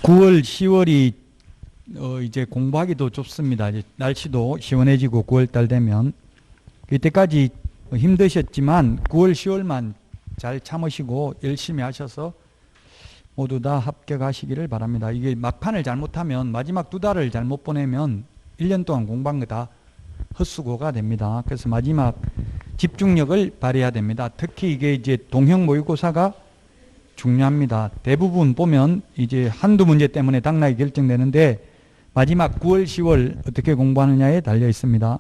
9월, 10월이 이제 공부하기도 좋습니다. 이제 날씨도 시원해지고 9월 달 되면 이때까지 힘드셨지만 9월, 10월만 잘 참으시고 열심히 하셔서 모두 다 합격하시기를 바랍니다. 이게 막판을 잘못하면 마지막 2달을 잘못 보내면 1년 동안 공부한 거 다 헛수고가 됩니다. 그래서 마지막 집중력을 발휘해야 됩니다. 특히 이게 이제 동형 모의고사가 중요합니다. 대부분 보면 이제 한두 문제 때문에 당락이 결정되는데 마지막 9월, 10월 어떻게 공부하느냐에 달려 있습니다.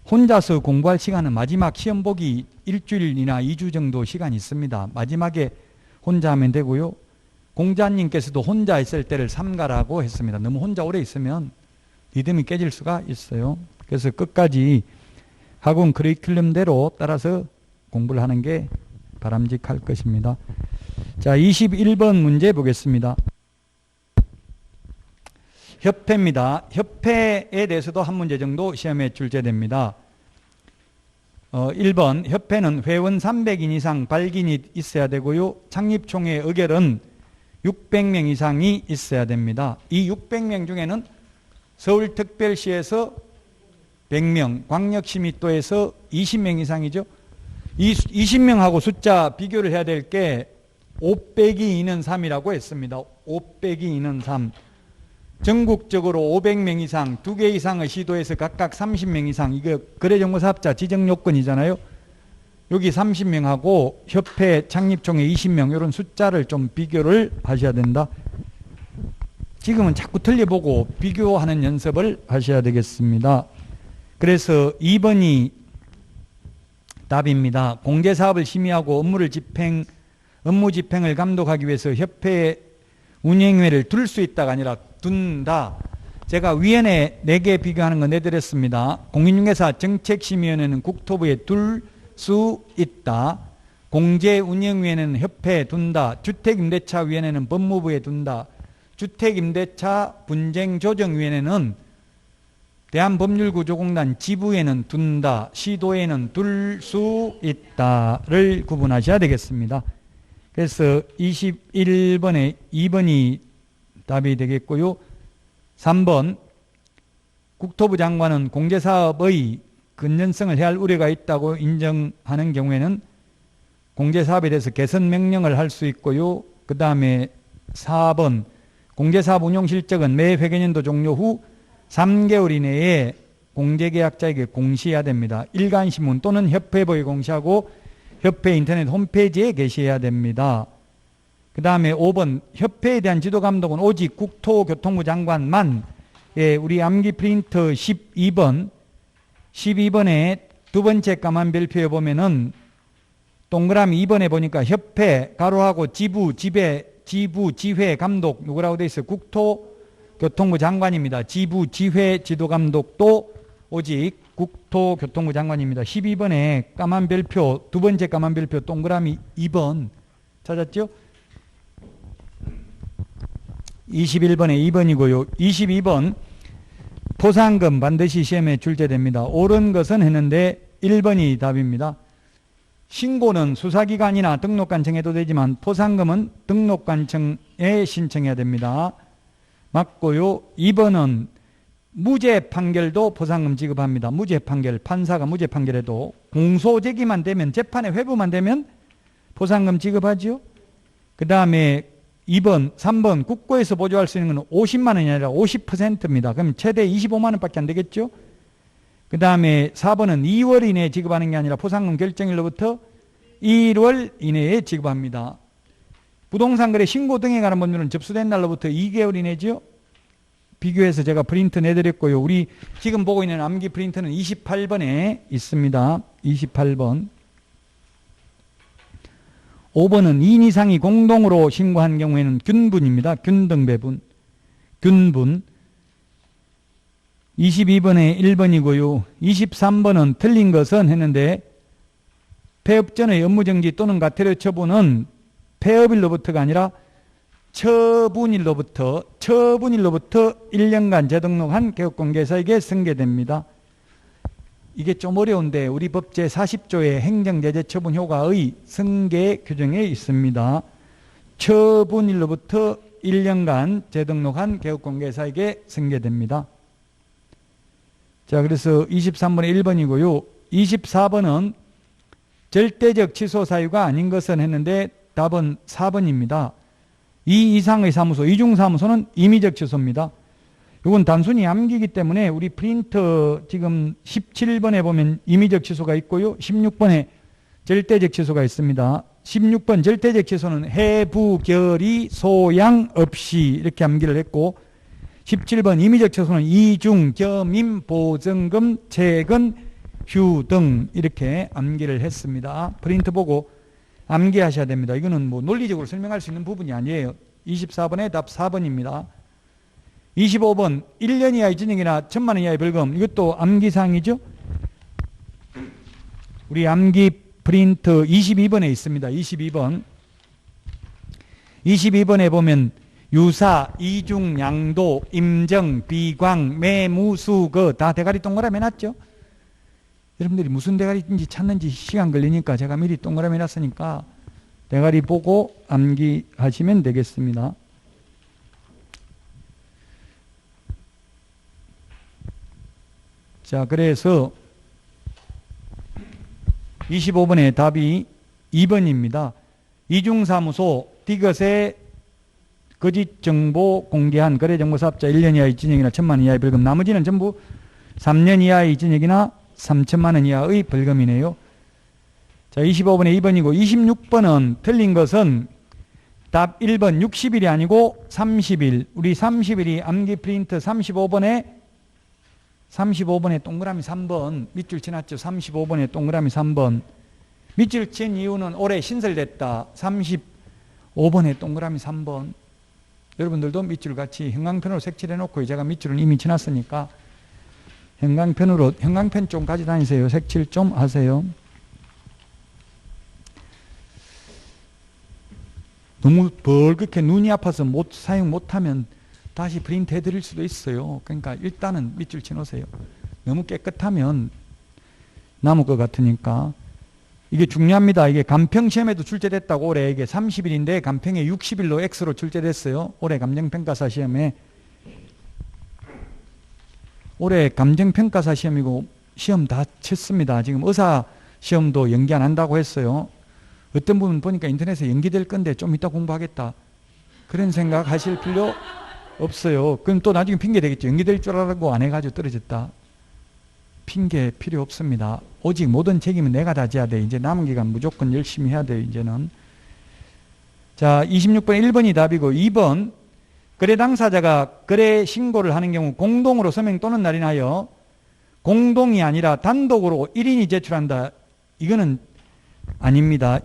혼자서 공부할 시간은 마지막 시험 보기 일주일이나 2주 정도 시간이 있습니다. 마지막에 혼자 하면 되고요. 공자님께서도 혼자 있을 때를 삼가라고 했습니다. 너무 혼자 오래 있으면 리듬이 깨질 수가 있어요. 그래서 끝까지 학원 커리큘럼대로 따라서 공부를 하는 게 바람직할 것입니다. 자, 21번 문제 보겠습니다. 협회입니다. 협회에 대해서도 한 문제 정도 시험에 출제됩니다. 1번 협회는 회원 300인 이상 발기인이 있어야 되고요. 창립총회 의결은 600명 이상이 있어야 됩니다. 이 600명 중에는 서울특별시에서 100명, 광역시민도에서 20명 이상이죠. 이 20명하고 숫자 비교를 해야 될 게 5 빼기 2는 3이라고 했습니다. 5 빼기 2는 3. 전국적으로 500명 이상, 2개 이상의 시도에서 각각 30명 이상, 이거 거래정보사업자 지정요건이잖아요. 여기 30명하고 협회 창립총회 20명 이런 숫자를 좀 비교를 하셔야 된다. 지금은 자꾸 틀려보고 비교하는 연습을 하셔야 되겠습니다. 그래서 2번이 답입니다. 공제사업을 심의하고 업무 집행을 감독하기 위해서 협회 운영위원회를 둘 수 있다가 아니라 둔다. 제가 위원회 4개 비교하는 거 내드렸습니다. 공인중개사 정책심의위원회는 국토부에 둘 수 있다. 공제운영위원회는 협회에 둔다. 주택임대차위원회는 법무부에 둔다. 주택임대차 분쟁조정위원회는 대한법률구조공단 지부에는 둔다. 시도에는 둘 수 있다를 구분하셔야 되겠습니다. 그래서 21번에 2번이 답이 되겠고요. 3번 국토부 장관은 공제사업의 건전성을 해할 우려가 있다고 인정하는 경우에는 공제사업에 대해서 개선 명령을 할 수 있고요. 그 다음에 4번 공제사업 운용실적은 매 회계년도 종료 후 3개월 이내에 공제계약자에게 공시해야 됩니다. 일간신문 또는 협회보에 공시하고 협회 인터넷 홈페이지에 게시해야 됩니다. 그 다음에 5번 협회에 대한 지도감독은 오직 국토교통부 장관만. 예, 우리 암기 프린터 12번에 두 번째 까만 별표에 보면은 동그라미 2번에 보니까 협회 가로하고 지부 지회 감독 누구라고 되어 있어요? 국토교통부 장관입니다. 지부 지회 지도감독도 오직 국토교통부 장관입니다. 12번에 까만 별표 두 번째 까만 별표 동그라미 2번 찾았죠? 21번에 2번이고요. 22번 포상금 반드시 시험에 출제됩니다. 옳은 것은 했는데 1번이 답입니다. 신고는 수사기관이나 등록관청에도 되지만 포상금은 등록관청에 신청해야 됩니다. 맞고요. 2번은 무죄 판결도 포상금 지급합니다. 무죄 판결, 판사가 무죄 판결해도 공소 제기만 되면, 재판에 회부만 되면 포상금 지급하죠. 그 다음에 2번, 3번 국고에서 보조할 수 있는 건 50만 원이 아니라 50%입니다. 그럼 최대 25만 원밖에 안 되겠죠. 그 다음에 4번은 2월 이내에 지급하는 게 아니라 포상금 결정일로부터 1월 이내에 지급합니다. 부동산 거래 신고 등에 관한 법률은 접수된 날로부터 2개월 이내죠. 비교해서 제가 프린트 내드렸고요. 우리 지금 보고 있는 암기 프린트는 28번에 있습니다. 28번. 5번은 2인 이상이 공동으로 신고한 경우에는 균분입니다. 균등배분. 균분. 22번에 1번이고요. 23번은 틀린 것은 했는데 폐업 전의 업무정지 또는 과태료 처분은 폐업일로부터가 아니라 처분일로부터 1년간 재등록한 개업공개사에게 승계됩니다. 이게 좀 어려운데 우리 법 제40조의 행정제재처분 효과의 승계 규정에 있습니다. 처분일로부터 1년간 재등록한 개업공개사에게 승계됩니다. 자, 그래서 23번에 1번이고요. 24번은 절대적 취소 사유가 아닌 것은 했는데 답은 4번입니다. 이 이상의 사무소, 이중사무소는 임의적 취소입니다. 이건 단순히 암기이기 때문에 우리 프린터 지금 17번에 보면 임의적 취소가 있고요. 16번에 절대적 취소가 있습니다. 16번 절대적 취소는 해부, 결의, 소양 없이 이렇게 암기를 했고 17번 임의적 취소는 이중, 겸임, 보증금, 채권, 휴 등 이렇게 암기를 했습니다. 프린트 보고 암기하셔야 됩니다. 이거는 뭐 논리적으로 설명할 수 있는 부분이 아니에요. 24번의 답 4번입니다. 25번 1년 이하의 징역이나 1,000만 원 이하의 벌금. 이것도 암기사항이죠. 우리 암기 프린트 22번에 있습니다. 22번. 22번에 보면 유사, 이중, 양도, 임정, 비광, 매무, 수거 다 대가리 동그라미 해놨죠. 여러분들이 무슨 대가리인지 찾는지 시간 걸리니까 제가 미리 동그라미 해놨으니까 대가리 보고 암기하시면 되겠습니다. 자, 그래서 25번의 답이 2번입니다. 이중사무소 디귿의 거짓 정보 공개한 거래정보사업자 1년 이하의 징역이나 1,000만 원 이하의 벌금. 나머지는 전부 3년 이하의 징역이나 3천만 원 이하의 벌금이네요. 자, 25번에 2번이고 26번은 틀린 것은 답 1번 60일이 아니고 30일. 우리 30일이 암기 프린트 35번에 동그라미 3번. 밑줄 지났죠. 35번에 동그라미 3번. 밑줄 친 이유는 올해 신설됐다. 35번에 동그라미 3번. 여러분들도 밑줄 같이 형광펜으로 색칠해 놓고 제가 밑줄은 이미 지났으니까 형광펜 좀 가지고 다니세요. 색칠 좀 하세요. 너무 벌겋게 눈이 아파서 사용 못하면 다시 프린트 해드릴 수도 있어요. 그러니까 일단은 밑줄 치놓으세요. 너무 깨끗하면 남을 것 같으니까. 이게 중요합니다. 이게 감평시험에도 출제됐다고 올해 이게 30일인데 감평에 60일로 X로 출제됐어요. 올해 감정평가사 시험에. 올해 감정평가사 시험이고 시험 다 쳤습니다. 지금 의사 시험도 연기 안 한다고 했어요. 어떤 분은 보니까 인터넷에 연기될 건데 좀 이따 공부하겠다. 그런 생각 하실 필요 없어요. 그럼 또 나중에 핑계 되겠죠. 연기될 줄 알고 안 해가지고 떨어졌다. 핑계 필요 없습니다. 오직 모든 책임은 내가 다 져야 돼. 이제 남은 기간 무조건 열심히 해야 돼요. 이제는. 자, 26번 1번이 답이고 2번 거래 당사자가 거래 신고를 하는 경우 공동으로 서명 또는 날인하여 공동이 아니라 단독으로 1인이 제출한다. 이거는 아닙니다.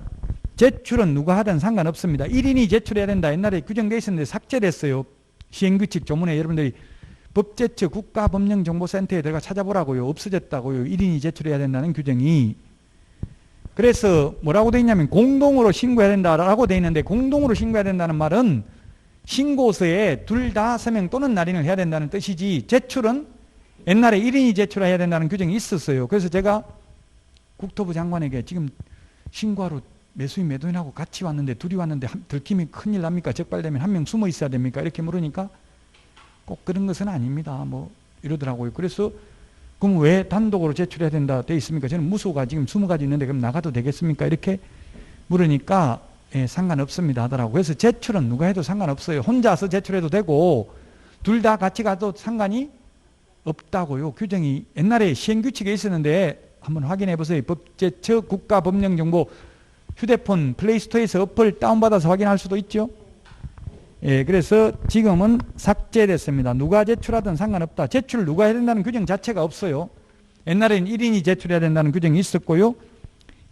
제출은 누가 하든 상관없습니다. 1인이 제출해야 된다. 옛날에 규정되어 있었는데 삭제됐어요. 시행규칙 조문에 여러분들이 법제처 국가법령정보센터에 들어가 찾아보라고요. 없어졌다고요. 1인이 제출해야 된다는 규정이. 그래서 뭐라고 되어 있냐면 공동으로 신고해야 된다라고 되어 있는데 공동으로 신고해야 된다는 말은 신고서에 둘 다 서명 또는 날인을 해야 된다는 뜻이지 제출은 옛날에 1인이 제출해야 된다는 규정이 있었어요. 그래서 제가 국토부 장관에게 지금 신고하러 매수인 매도인하고 같이 왔는데 둘이 왔는데 들키면 큰일 납니까? 적발되면 한 명 숨어 있어야 됩니까? 이렇게 물으니까 꼭 그런 것은 아닙니다. 뭐 이러더라고요. 그래서 그럼 왜 단독으로 제출해야 된다 돼 있습니까? 저는 무소가 지금 20가지 있는데 그럼 나가도 되겠습니까? 이렇게 물으니까 예, 상관없습니다 하더라고요. 그래서 제출은 누가 해도 상관없어요. 혼자서 제출해도 되고 둘 다 같이 가도 상관이 없다고요. 규정이 옛날에 시행규칙에 있었는데 한번 확인해 보세요. 법제처 국가법령정보 휴대폰 플레이스토어에서 어플 다운받아서 확인할 수도 있죠. 예, 그래서 지금은 삭제됐습니다. 누가 제출하든 상관없다. 제출 누가 해야 된다는 규정 자체가 없어요. 옛날에는 1인이 제출해야 된다는 규정이 있었고요.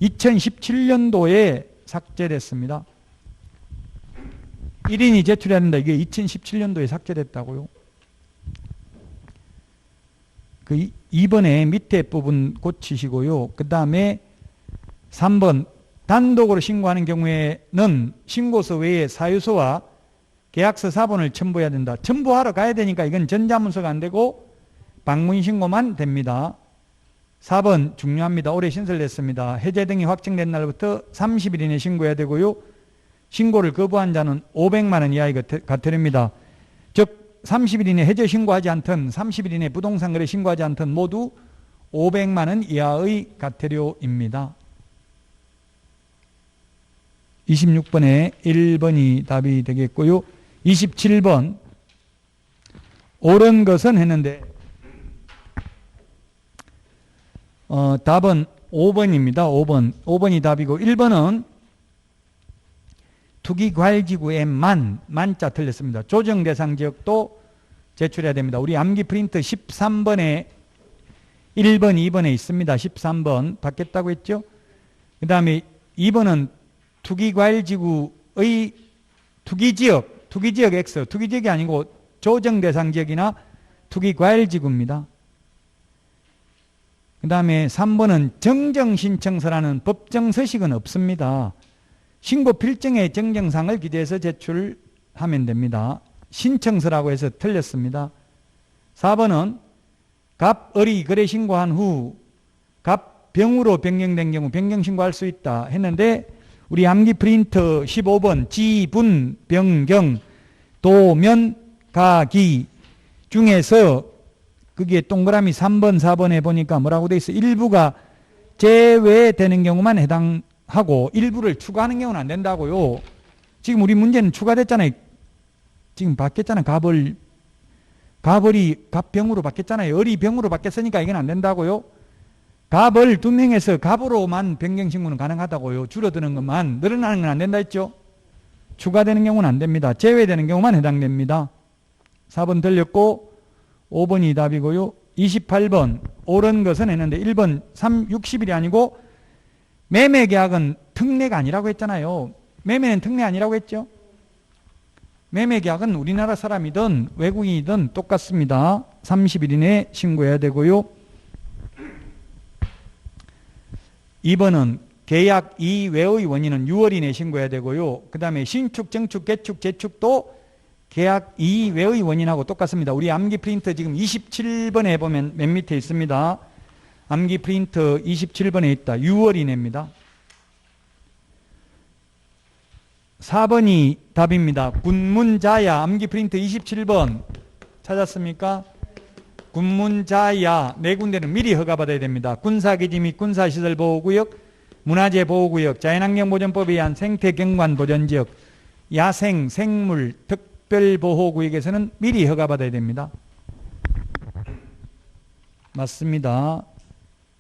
2017년도에 삭제됐습니다. 1인이 제출해야 된다. 이게 2017년도에 삭제됐다고요. 그 2번에 밑에 부분 고치시고요. 그 다음에 3번 단독으로 신고하는 경우에는 신고서 외에 사유서와 계약서 사본을 첨부해야 된다. 첨부하러 가야 되니까 이건 전자문서가 안 되고 방문신고만 됩니다. 4번 중요합니다. 올해 신설됐습니다. 해제 등이 확정된 날부터 30일 이내 신고해야 되고요. 신고를 거부한 자는 500만 원 이하의 과태료입니다. 즉 30일 이내 해저 신고하지 않든 30일 이내 부동산 거래 신고하지 않든 모두 500만 원 이하의 과태료입니다. 26번에 1번이 답이 되겠고요. 27번 옳은 것은 했는데 답은 5번입니다. 5번이 답이고 1번은 투기과열지구의 만자 틀렸습니다. 조정대상 지역도 제출해야 됩니다. 우리 암기 프린트 13번에 1번, 2번에 있습니다. 13번 받겠다고 했죠. 그 다음에 2번은 투기과열지구의 투기지역 X, 투기지역이 아니고 조정대상 지역이나 투기과열지구입니다. 그 다음에 3번은 정정신청서라는 법정 서식은 없습니다. 신고 필증의 정정상을 기재해서 제출하면 됩니다. 신청서라고 해서 틀렸습니다. 4번은 갑 을이 거래 신고한 후 갑병으로 변경된 경우 변경 신고할 수 있다 했는데 우리 암기 프린트 15번 지분 변경 도면 가기 중에서 그게 동그라미 3번 4번에 보니까 뭐라고 돼 있어? 일부가 제외되는 경우만 해당하고 일부를 추가하는 경우는 안 된다고요. 지금 우리 문제는 추가됐잖아요. 지금 바뀌었잖아요. 갑을이 갑병으로 바뀌었잖아요. 을이 병으로 바뀌었으니까 이건 안 된다고요. 갑을 2명에서 갑으로만 변경 신고는 가능하다고요. 줄어드는 것만, 늘어나는 건 안 된다 했죠. 추가되는 경우는 안 됩니다. 제외되는 경우만 해당됩니다. 4번 들렸고 5번이 답이고요. 28번 옳은 것은 했는데 1번 60일이 아니고 매매계약은 특례가 아니라고 했잖아요. 매매는 특례 아니라고 했죠. 매매계약은 우리나라 사람이든 외국인이든 똑같습니다. 30일 이내에 신고해야 되고요. 2번은 계약 이외의 원인은 6월 이내에 신고해야 되고요. 그 다음에 신축, 정축, 개축, 재축도 계약 이외의 원인하고 똑같습니다. 우리 암기 프린트 지금 27번에 보면 맨 밑에 있습니다. 암기 프린트 27번에 있다. 6월 이내입니다. 4번이 답입니다. 군문자야 암기 프린트 27번 찾았습니까? 군문자야 네 군데는 미리 허가받아야 됩니다. 군사기지 및 군사시설보호구역, 문화재보호구역, 자연환경보전법에 의한 생태경관보전지역, 야생, 생물, 특별보호구역에서는 미리 허가받아야 됩니다. 맞습니다.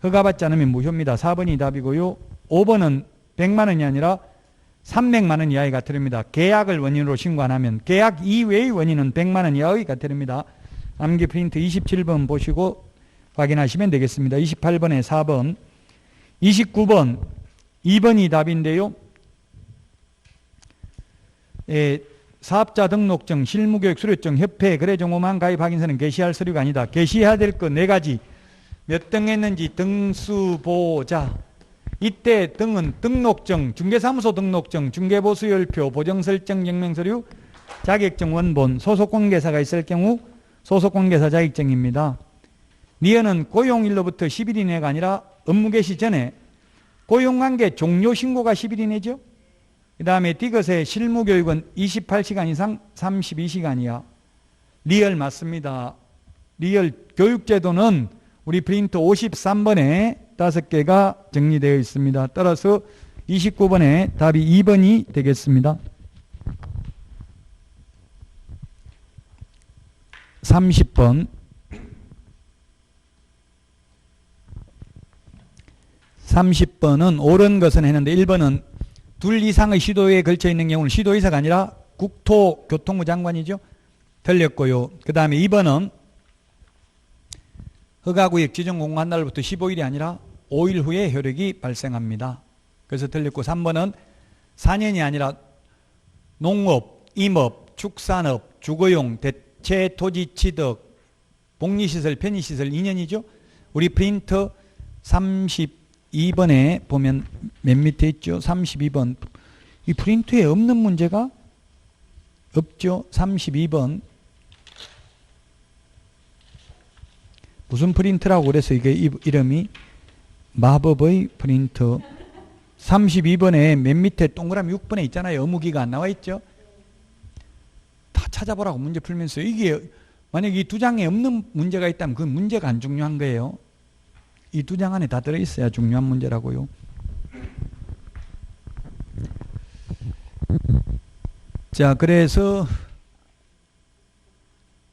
허가받지 않으면 무효입니다. 4번이 답이고요. 5번은 100만 원이 아니라 300만 원 이하의 과태료입니다. 계약을 원인으로 신고 안 하면 계약 이외의 원인은 100만 원 이하의 과태료입니다. 암기 프린트 27번 보시고 확인하시면 되겠습니다. 28번에 4번, 29번 2번이 답인데요. 사업자 등록증, 실무교육 수료증, 협회, 거래정보망 가입 확인서는 게시할 서류가 아니다. 게시해야 될 것 4가지. 몇 등 했는지 등수보자. 이때 등은 등록증, 중개사무소 등록증, 중개보수열표, 보정설정 증명서류, 자격증 원본, 소속관계사가 있을 경우 소속관계사 자격증입니다. 니은은 고용일로부터 10일 이내가 아니라 업무 개시 전에 고용관계 종료 신고가 10일 이내죠. 그 다음에 디귿의 실무교육은 28시간 이상 32시간이야. 리얼 맞습니다. 리얼 교육제도는 우리 프린트 53번에 5개가 정리되어 있습니다. 따라서 29번에 답이 2번이 되겠습니다. 30번 30번은 옳은 것은 했는데 1번은 둘 이상의 시도에 걸쳐 있는 경우는 시도의사가 아니라 국토교통부 장관이죠. 틀렸고요. 그 다음에 2번은 허가구역 지정 공고한 날부터 15일이 아니라 5일 후에 효력이 발생합니다. 그래서 틀렸고 3번은 4년이 아니라 농업, 임업, 축산업, 주거용, 대체 토지 취득, 복리시설, 편의시설 2년이죠. 우리 프린트 32번에 보면 맨 밑에 있죠. 32번. 이 프린트에 없는 문제가 없죠. 32번. 무슨 프린트라고 그래서 이게 이름이 마법의 프린트. 32번에 맨 밑에 동그라미 6번에 있잖아요. 의무기가 안 나와 있죠. 다 찾아보라고 문제 풀면서 이게 만약 이 두 장에 없는 문제가 있다면 그 문제가 안 중요한 거예요. 이 두 장 안에 다 들어있어야 중요한 문제라고요. 자, 그래서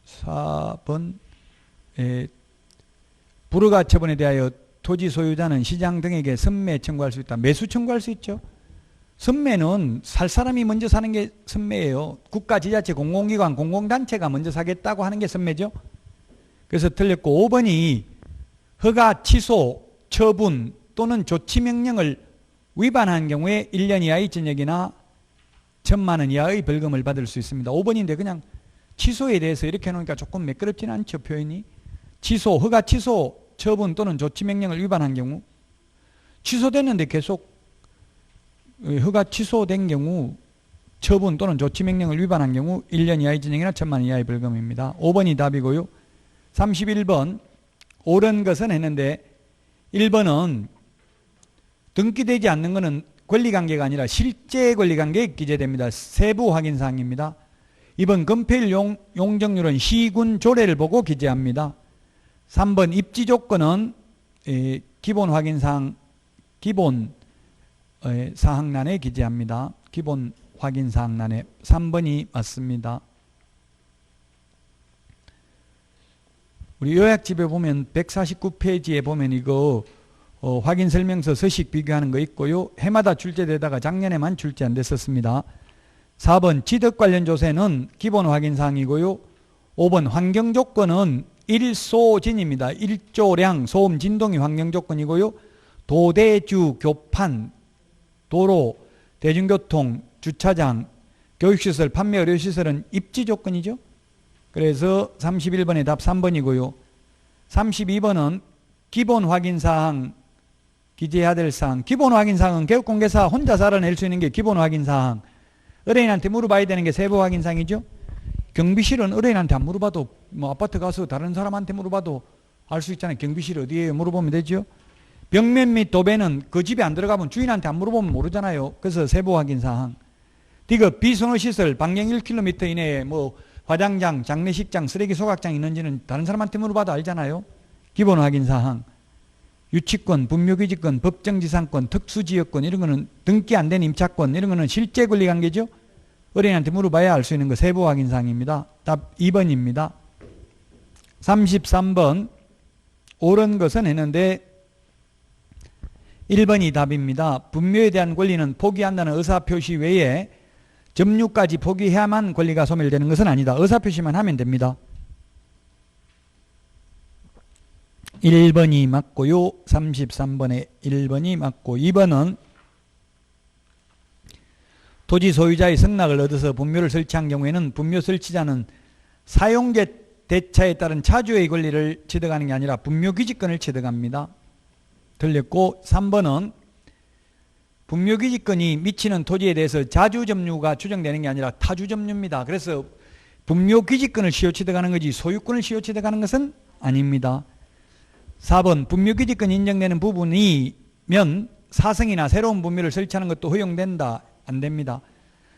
4번 불허가처분에 대하여 토지 소유자는 시장 등에게 선매 청구할 수 있다. 매수 청구할 수 있죠. 선매는 살 사람이 먼저 사는 게 선매예요. 국가, 지자체, 공공기관, 공공단체가 먼저 사겠다고 하는 게 선매죠. 그래서 틀렸고 5번이 허가, 취소, 처분 또는 조치명령을 위반한 경우에 1년 이하의 징역이나 1,000만 원 이하의 벌금을 받을 수 있습니다. 5번인데 그냥 취소에 대해서 이렇게 해놓으니까 조금 매끄럽지는 않죠. 표현이. 취소, 허가 취소, 처분 또는 조치명령을 위반한 경우 취소됐는데 계속 허가 취소된 경우 처분 또는 조치명령을 위반한 경우 1년 이하의 징역이나 1,000만 원 이하의 벌금입니다. 5번이 답이고요. 31번 옳은 것은 했는데 1번은 등기되지 않는 것은 권리관계가 아니라 실제 권리관계에 기재됩니다. 세부 확인사항입니다. 2번 건폐율 용적률은 시군 조례를 보고 기재합니다. 3번 입지 조건은 기본 확인사항 기본 사항란에 기재합니다. 기본 확인사항란에 3번이 맞습니다. 우리 요약집에 보면 149페이지에 보면 이거 확인설명서 서식 비교하는 거 있고요. 해마다 출제되다가 작년에만 출제 안 됐었습니다. 4번 지덕 관련 조세는 기본 확인사항이고요. 5번 환경조건은 일소진입니다. 일조량, 소음, 진동이 환경조건이고요. 도대주, 교판, 도로, 대중교통, 주차장, 교육시설, 판매 의료시설은 입지조건이죠. 그래서 31번의 답 3번이고요. 32번은 기본 확인사항 기재해야 될 사항. 기본 확인사항은 개업공개사 혼자 알아낼 수 있는 게 기본 확인사항. 의뢰인한테 물어봐야 되는 게 세부 확인사항이죠. 경비실은 의뢰인한테 안 물어봐도 뭐 아파트 가서 다른 사람한테 물어봐도 알 수 있잖아요. 경비실 어디에요? 물어보면 되죠. 벽면 및 도배는 그 집에 안 들어가면 주인한테 안 물어보면 모르잖아요. 그래서 세부 확인사항. 디귿 비선호시설 반경 1km 이내에 뭐 화장장, 장례식장, 쓰레기 소각장 있는지는 다른 사람한테 물어봐도 알잖아요. 기본 확인사항. 유치권, 분묘기지권, 법정지상권, 특수지역권 이런 거는 등기 안 된 임차권 이런 거는 실제 권리관계죠. 의뢰인한테 물어봐야 알 수 있는 거 세부 확인사항입니다. 답 2번입니다. 33번 옳은 것은 했는데 1번이 답입니다. 분묘에 대한 권리는 포기한다는 의사표시 외에 점유까지 포기해야만 권리가 소멸되는 것은 아니다. 의사표시만 하면 됩니다. 1번이 맞고요. 33번에 1번이 맞고 2번은 토지 소유자의 승낙을 얻어서 분묘를 설치한 경우에는 분묘 설치자는 사용자 대차에 따른 차주의 권리를 취득하는 게 아니라 분묘 기지권을 취득합니다. 틀렸고 3번은 분묘 기지권이 미치는 토지에 대해서 자주 점유가 추정되는 게 아니라 타주 점유입니다. 그래서 분묘 기지권을 시효 취득하는 거지 소유권을 시효 취득하는 것은 아닙니다. 4번 분묘 기지권이 인정되는 부분이면 사성이나 새로운 분묘를 설치하는 것도 허용된다. 안 됩니다.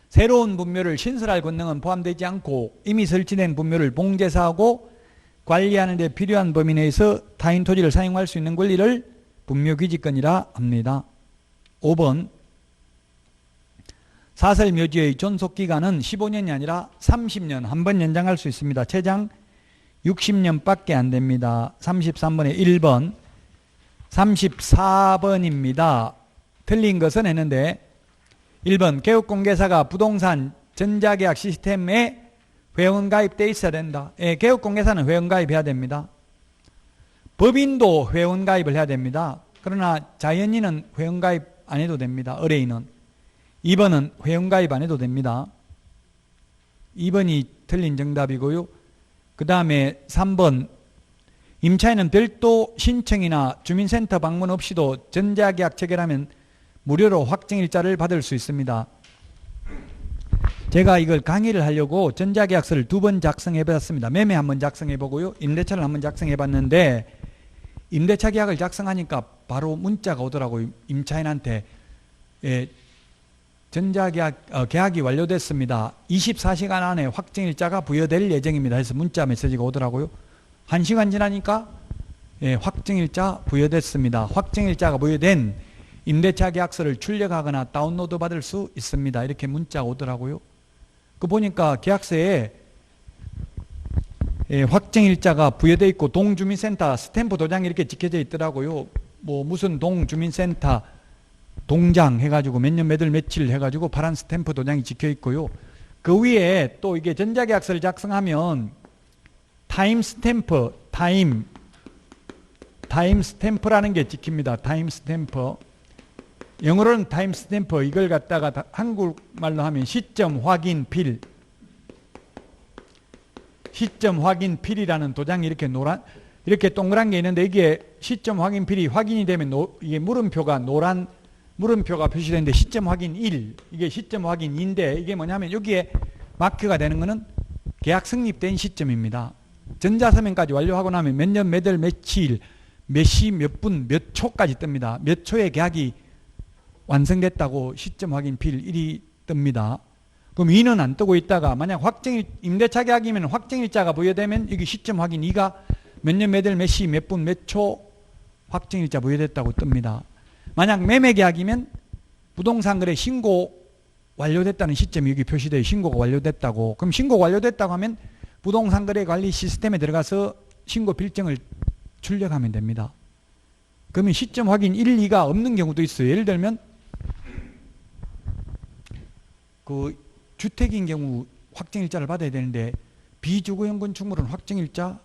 새로운 분묘를 신설할 권능은 포함되지 않고 이미 설치된 분묘를 봉제사하고 관리하는 데 필요한 범위 내에서 타인 토지를 사용할 수 있는 권리를 분묘기지권이라 합니다. 5번 사설묘지의 존속기간은 15년이 아니라 30년 한 번 연장할 수 있습니다. 최장 60년밖에 안 됩니다. 33번에 1번 34번입니다. 틀린 것은 했는데 1번 개업공개사가 부동산 전자계약 시스템에 회원가입되어 있어야 된다. 개업공개사는 회원가입해야 됩니다. 법인도 회원가입을 해야 됩니다. 그러나 자연인은 회원가입 안 해도 됩니다. 의뢰인은. 2번은 회원가입 안 해도 됩니다. 2번이 틀린 정답이고요. 그 다음에 3번 임차인은 별도 신청이나 주민센터 방문 없이도 전자계약 체결하면 무료로 확정일자를 받을 수 있습니다. 제가 이걸 강의를 하려고 전자계약서를 2번 작성해 봤습니다. 매매 한번 작성해 보고요. 임대차를 한번 작성해 봤는데 임대차 계약을 작성하니까 바로 문자가 오더라고요. 임차인한테 전자계약 계약이 완료됐습니다. 24시간 안에 확정일자가 부여될 예정입니다. 해서 문자 메시지가 오더라고요. 1시간 지나니까 확정일자 부여됐습니다. 확정일자가 부여된 임대차 계약서를 출력하거나 다운로드 받을 수 있습니다. 이렇게 문자가 오더라고요. 그 보니까 계약서에 확정일자가 부여되어 있고 동주민센터 스탬프 도장이 이렇게 찍혀져 있더라고요. 뭐 무슨 동주민센터 동장 해가지고 몇 년 몇월 며칠 해가지고 파란 스탬프 도장이 찍혀 있고요. 그 위에 또 이게 전자계약서를 작성하면 타임 스탬프, 타임 스탬프라는 게 찍힙니다. 타임 스탬프. 영어로는 타임 스탬프. 이걸 갖다가 한국말로 하면 시점 확인 필. 시점 확인 필이라는 도장이 이렇게 이렇게 동그란 게 있는데 이게 시점 확인 필이 확인이 되면 이게 물음표가 노란 물음표가 표시되는데 시점 확인 1. 이게 시점 확인 2인데 이게 뭐냐면 여기에 마크가 되는 거는 계약 성립된 시점입니다. 전자서명까지 완료하고 나면 몇 년, 몇 월, 며칠, 몇 시, 몇 분, 몇 초까지 뜹니다. 몇 초에 계약이 완성됐다고 시점 확인 필 1이 뜹니다. 그럼 2는 안 뜨고 있다가 만약 임대차 계약이면 확정일자가 부여되면 여기 시점 확인 2가 몇 년, 몇 월, 몇 시, 몇 분, 몇 초 확정일자 부여됐다고 뜹니다. 만약 매매 계약이면 부동산 거래 신고 완료됐다는 시점이 여기 표시돼요. 신고가 완료됐다고. 그럼 신고가 완료됐다고 하면 부동산 거래 관리 시스템에 들어가서 신고 필증을 출력하면 됩니다. 그러면 시점 확인 1, 2가 없는 경우도 있어요. 예를 들면 그 주택인 경우 확정일자를 받아야 되는데 비주거용 건축물은 확정일자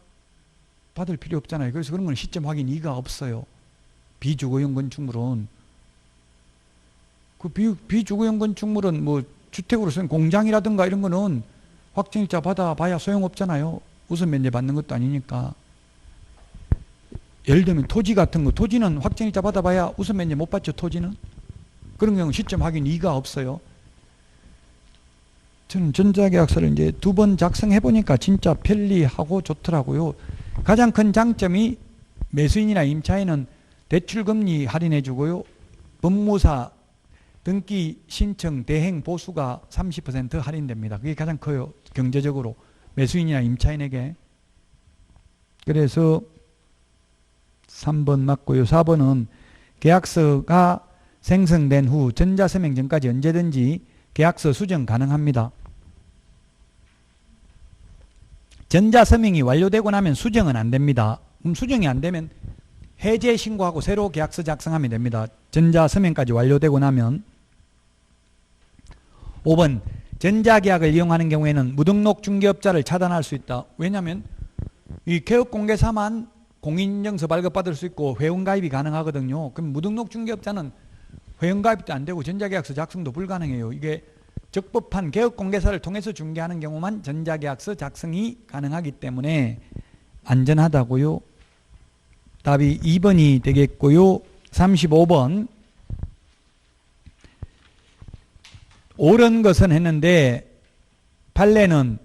받을 필요 없잖아요. 그래서 그런 건 시점 확인 2가 없어요. 비주거용 건축물은 그 비주거용 건축물은 뭐 주택으로 쓰는 공장이라든가 이런 거는 확정일자 받아봐야 소용없잖아요. 우선 면제 받는 것도 아니니까. 예를 들면 토지 같은 거, 토지는 확정일자 받아봐야 우선 면제 못 받죠. 토지는. 그런 경우 시점 확인 2가 없어요. 저는 전자계약서를 이제 2번 작성해 보니까 진짜 편리하고 좋더라고요. 가장 큰 장점이 매수인이나 임차인은 대출금리 할인해 주고요. 법무사 등기 신청 대행 보수가 30% 할인됩니다. 그게 가장 커요. 경제적으로 매수인이나 임차인에게. 그래서 3번 맞고요. 4번은 계약서가 생성된 후 전자서명 전까지 언제든지 계약서 수정 가능합니다. 전자서명이 완료되고 나면 수정은 안 됩니다. 그럼 수정이 안 되면 해제 신고하고 새로 계약서 작성하면 됩니다. 전자서명까지 완료되고 나면. 5번 전자계약을 이용하는 경우에는 무등록 중개업자를 차단할 수 있다. 왜냐하면 이 개업공개사만 공인인증서 발급받을 수 있고 회원가입이 가능하거든요. 그럼 무등록 중개업자는 회원가입도 안 되고 전자계약서 작성도 불가능해요. 이게 적법한 개업공개사를 통해서 중개하는 경우만 전자계약서 작성이 가능하기 때문에 안전하다고요. 답이 2번이 되겠고요. 35번 옳은 것은 했는데 판례는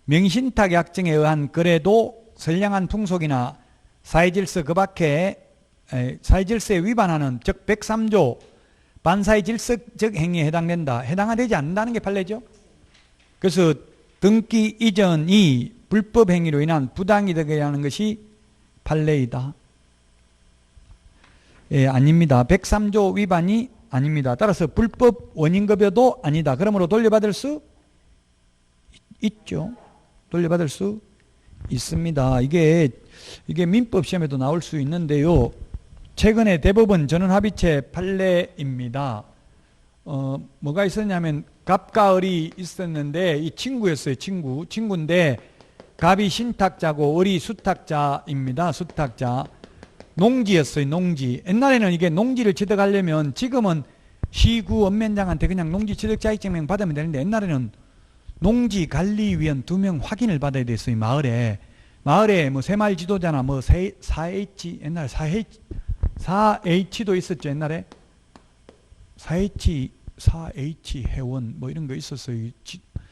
명신탁 약정에 의한 거래도 선량한 풍속이나 사회질서 그 밖에 사회질서에 위반하는 즉 103조 반사회질서적 행위에 해당된다. 해당되지 않는다는 게 판례죠. 그래서 등기 이전이 불법 행위로 인한 부당이득에 하는 것이 판례이다. 아닙니다. 103조 위반이 아닙니다. 따라서 불법 원인급여도 아니다. 그러므로 돌려받을 수 있죠. 돌려받을 수 있습니다. 이게 민법 시험에도 나올 수 있는데요. 최근에 대법원 전원합의체 판례입니다. 뭐가 있었냐면 갑과 을이 있었는데 이 친구였어요. 친구인데 갑이 신탁자고 을이 수탁자입니다. 수탁자. 농지였어요. 농지. 옛날에는 이게 농지를 취득하려면 지금은 시구 원면장한테 그냥 농지 취득 자격증명 받으면 되는데 옛날에는 농지관리위원 2명 확인을 받아야 됐어요. 마을에 뭐 새마을 지도자나 뭐 4H 옛날에 4H도 있었죠. 옛날에 4H 회원 뭐 이런 거 있었어요.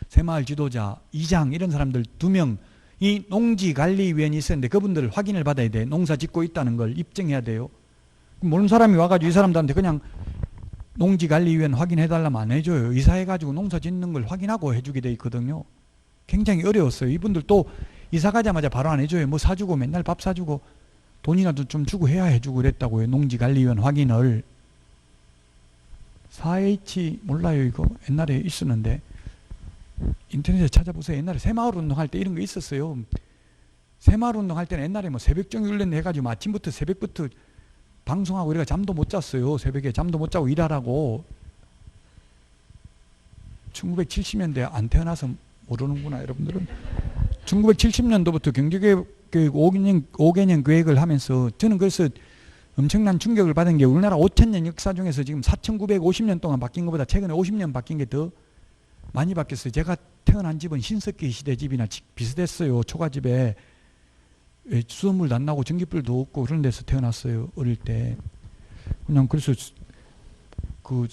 새마을 지도자, 이장 이런 사람들 2명 이 농지관리위원이 있었는데 그분들 확인을 받아야 돼. 농사 짓고 있다는 걸 입증해야 돼요. 모르는 사람이 와가지고 이 사람들한테 그냥 농지관리위원 확인해달라면 안 해줘요. 이사해가지고 농사 짓는 걸 확인하고 해주게 돼 있거든요. 굉장히 어려웠어요. 이분들 또 이사 가자마자 바로 안 해줘요. 뭐 사주고 맨날 밥 사주고 돈이라도 좀 주고 해야 해주고 그랬다고요. 농지관리위원 확인을. 4H 몰라요 이거? 옛날에 있었는데 인터넷에 찾아보세요. 옛날에 새마을 운동할 때 이런 거 있었어요. 새마을 운동할 때는 옛날에 뭐 새벽정 훈련 해가지고 아침부터 새벽부터 방송하고 우리가 잠도 못 잤어요. 새벽에 잠도 못 자고 일하라고. 1970년대 안 태어나서 모르는구나 여러분들은. 1970년도부터 경제교육 5개년 계획을 하면서 저는 그래서 엄청난 충격을 받은 게 우리나라 5,000년 역사 중에서 지금 4,950년 동안 바뀐 것보다 최근에 50년 바뀐 게 더 많이 바뀌었어요. 제가 태어난 집은 신석기 시대 집이나 비슷했어요. 초가집에 수돗물도 안 나고 전기불도 없고 그런 데서 태어났어요. 어릴 때. 그냥 그래서 그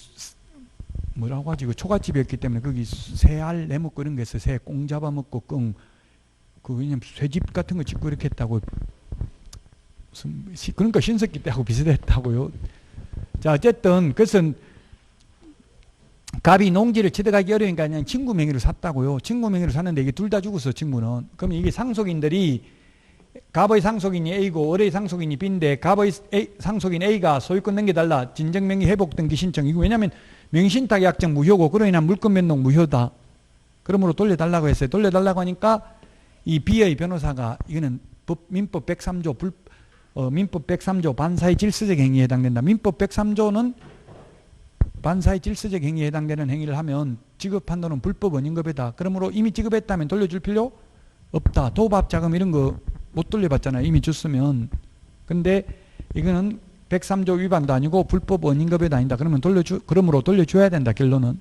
뭐라고 하지? 그 초가집이었기 때문에 거기 새알 내먹고 이런 게 있어요. 새 꽁 잡아먹고 끙. 그 왜냐면 쇠집 같은 거 짓고 이렇게 했다고. 무슨 그러니까 신석기 때하고 비슷했다고요. 자 어쨌든 그것은 갑이 농지를 취득하기 어려우니까 그냥 친구 명의로 샀다고요. 친구 명의로 샀는데 이게 둘 다 죽었어 친구는. 그럼 이게 상속인들이 갑의 상속인이 A고 을의 상속인이 B인데 갑의 상속인 A가 소유권 넘겨달라. 진정명의 회복 등기 신청. 이거 왜냐하면 명의신탁 약정 무효고 그로 인한 물권 변동 무효다. 그러므로 돌려달라고 했어요. 돌려달라고 하니까 이 B의 변호사가 이거는 민법 103조 민법 103조 반사의 질서적 행위에 해당된다. 민법 103조는 반사의 질서적 행위에 해당되는 행위를 하면 지급한 돈은 불법 원인급여다. 그러므로 이미 지급했다면 돌려줄 필요 없다. 도박자금 이런 거 못 돌려받잖아요. 이미 줬으면. 근데 이거는 103조 위반도 아니고 불법 원인급여도 아니다. 그러므로 돌려줘야 된다. 결론은.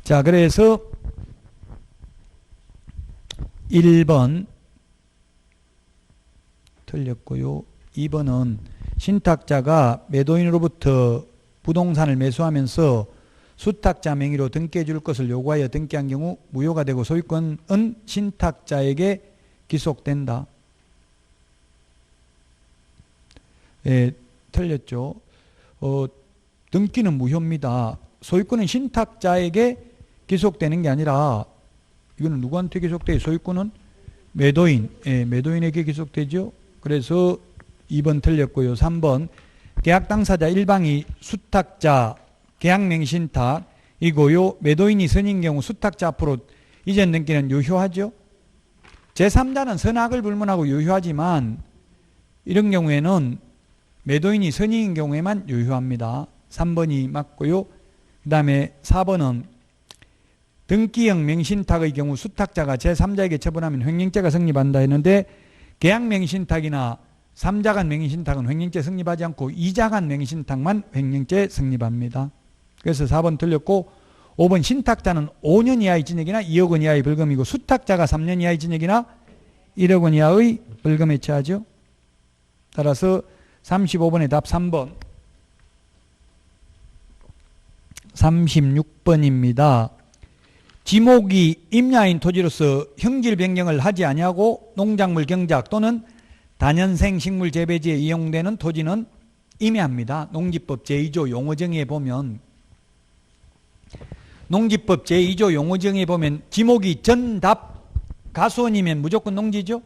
자, 그래서 1번 틀렸고요. 2번은 신탁자가 매도인으로부터 부동산을 매수하면서 수탁자 명의로 등기해 줄 것을 요구하여 등기한 경우 무효가 되고 소유권은 신탁자에게 기속된다. 예, 틀렸죠. 등기는 무효입니다. 소유권은 신탁자에게 기속되는 게 아니라 이거는 누구한테 기속돼요? 소유권은 매도인, 예, 매도인에게 기속되죠. 그래서 2번 틀렸고요. 3번 계약 당사자 일방이 수탁자 계약명의신탁이고요. 매도인이 선인 경우 수탁자 앞으로 이전 등기는 유효하죠. 제3자는 선악을 불문하고 유효하지만 이런 경우에는 매도인이 선인인 경우에만 유효합니다. 3번이 맞고요. 그 다음에 4번은 등기형 명신탁의 경우 수탁자가 제3자에게 처분하면 횡령죄가 성립한다 했는데 계약명의신탁이나 3자 간 명의신탁은 횡령죄 성립하지 않고 2자 간 명의신탁만 횡령죄 성립합니다. 그래서 4번 틀렸고 5번 신탁자는 5년 이하의 징역이나 2억 원 이하의 벌금이고 수탁자가 3년 이하의 징역이나 1억 원 이하의 벌금에 처하죠. 따라서 35번의 답 3번. 36번입니다. 지목이 임야인 토지로서 형질 변경을 하지 아니하고 농작물 경작 또는 다년생 식물 재배지에 이용되는 토지는 임야입니다. 농지법 제2조 용어정의에 보면 농지법 제2조 용어정의에 보면 지목이 전답 가수원이면 무조건 농지죠.